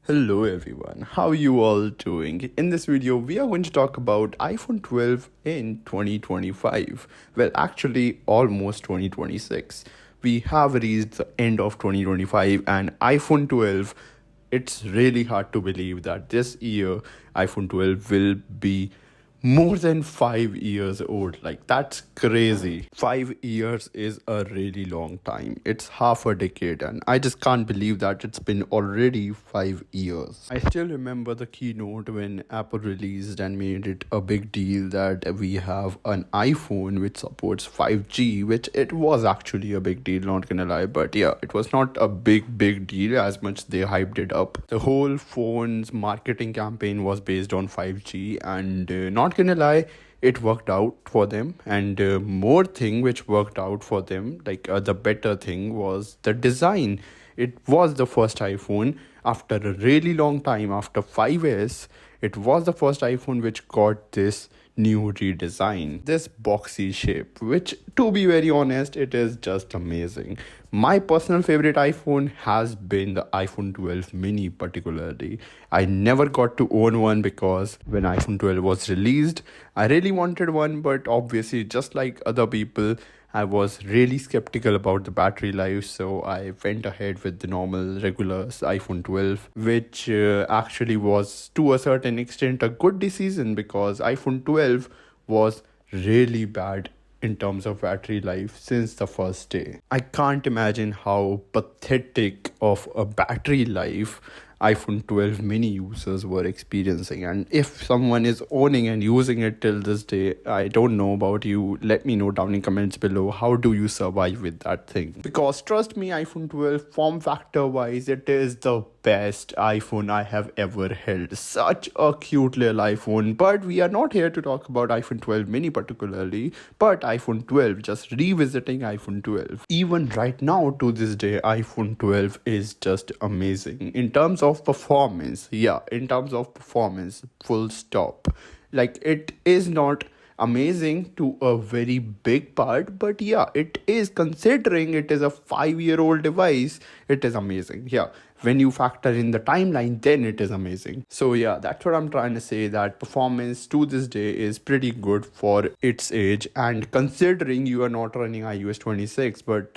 Hello everyone, how you all doing? In this video, we are going to talk about iPhone 12 in 2025. Well, actually, almost 2026. We have reached the end of 2025 and iPhone 12, it's really hard to believe that this year iPhone 12 will be more than 5 years old. Like, that's crazy. 5 years is a really long time. It's half a decade, and I just can't believe that it's been already 5 years. I still remember the keynote when Apple released and made it a big deal that we have an iPhone which supports 5G, which it was actually a big deal, not gonna lie. But yeah, it was not a big deal as much they hyped it up. The whole phone's marketing campaign was based on 5G, and not gonna lie, it worked out for them. And more thing which worked out for them, like the better thing was the design. It was the first iPhone after a really long time, after 5S. It was the first iPhone which got this new redesign, this boxy shape, which, to be very honest, it is just amazing. My personal favorite iPhone has been the iPhone 12 mini. Particularly, I never got to own one because when iPhone 12 was released, I really wanted one, but obviously, just like other people, I was really skeptical about the battery life, so I went ahead with the normal, regular iPhone 12, which actually was to a certain extent a good decision because iPhone 12 was really bad in terms of battery life since the first day. I can't imagine how pathetic of a battery life iPhone 12 mini users were experiencing. And if someone is owning and using it till this day, I don't know about you. Let me know down in comments below. How do you survive with that thing? Because trust me, iPhone 12 form factor wise, it is the best iPhone I have ever held. Such a cute little iPhone. But we are not here to talk about iPhone 12 mini particularly, but iPhone 12, just revisiting iPhone 12. Even right now to this day, iPhone 12 is just amazing in terms of performance. Yeah, in terms of performance, full stop. Like, it is not amazing to a very big part, but yeah, it is, considering it is a 5 year old device, it is amazing. Yeah, when you factor in the timeline, then it is amazing. So yeah, that's what I'm trying to say, that performance to this day is pretty good for its age. And considering you are not running iOS 26, but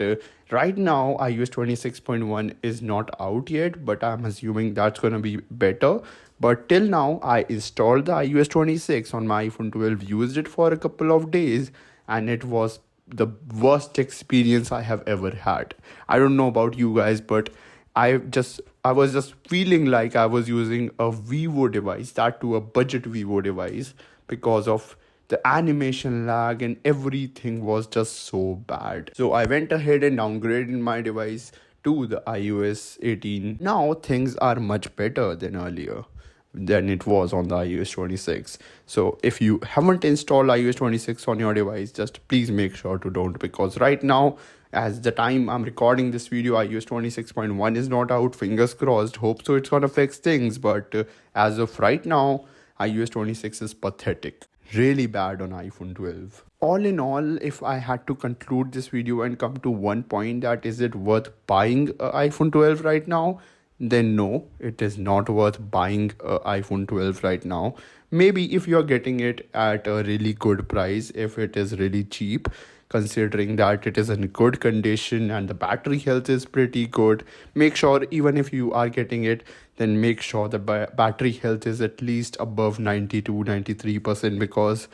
right now iOS 26.1 is not out yet, but I'm assuming that's gonna be better. But till now, I installed the iOS 26 on my iPhone 12, used it for a couple of days, and it was the worst experience I have ever had. I don't know about you guys, but I was just feeling like I was using a Vivo device, that to a budget Vivo device, because of the animation lag and everything was just so bad. So I went ahead and downgraded my device to the iOS 18. Now things are much better than earlier than it was on the iOS 26. So if you haven't installed iOS 26 on your device, just please make sure to don't, because right now, as the time I'm recording this video, iOS 26.1 is not out. Fingers crossed. Hope so it's gonna fix things. But as of right now, iOS 26 is pathetic. Really bad on iPhone 12. All in all, if I had to conclude this video and come to one point, that is it worth buying an iPhone 12 right now, then no, it is not worth buying an iPhone 12 right now. Maybe if you're getting it at a really good price, if it is really cheap, considering that it is in good condition and the battery health is pretty good, make sure, even if you are getting it, then make sure the battery health is at least above 92 93%, because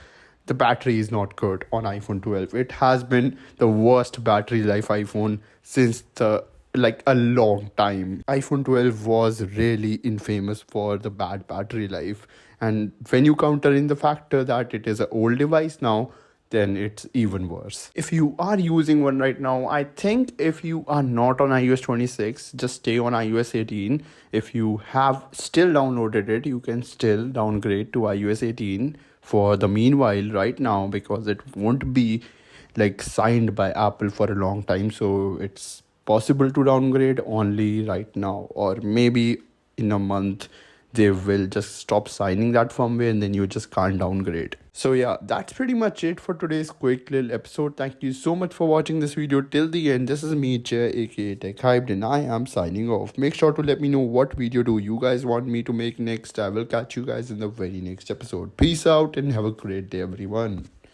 the battery is not good on iPhone 12. It has been the worst battery life iPhone since the like a long time. iPhone 12 was really infamous for the bad battery life, and when you counter in the factor that it is an old device now, then it's even worse. If you are using one right now, I think if you are not on iOS 26, just stay on iOS 18. If you have still downloaded it, you can still downgrade to iOS 18 for the meanwhile right now, because it won't be like signed by Apple for a long time. So it's possible to downgrade only right now, or maybe in a month they will just stop signing that firmware and then you just can't downgrade. So yeah, that's pretty much it for today's quick little episode. Thank you so much for watching this video till the end. This is me, Jay, aka Tech Hyped, and I am signing off. Make sure to let me know what video do you guys want me to make next. I will catch you guys in the very next episode. Peace out and have a great day, everyone.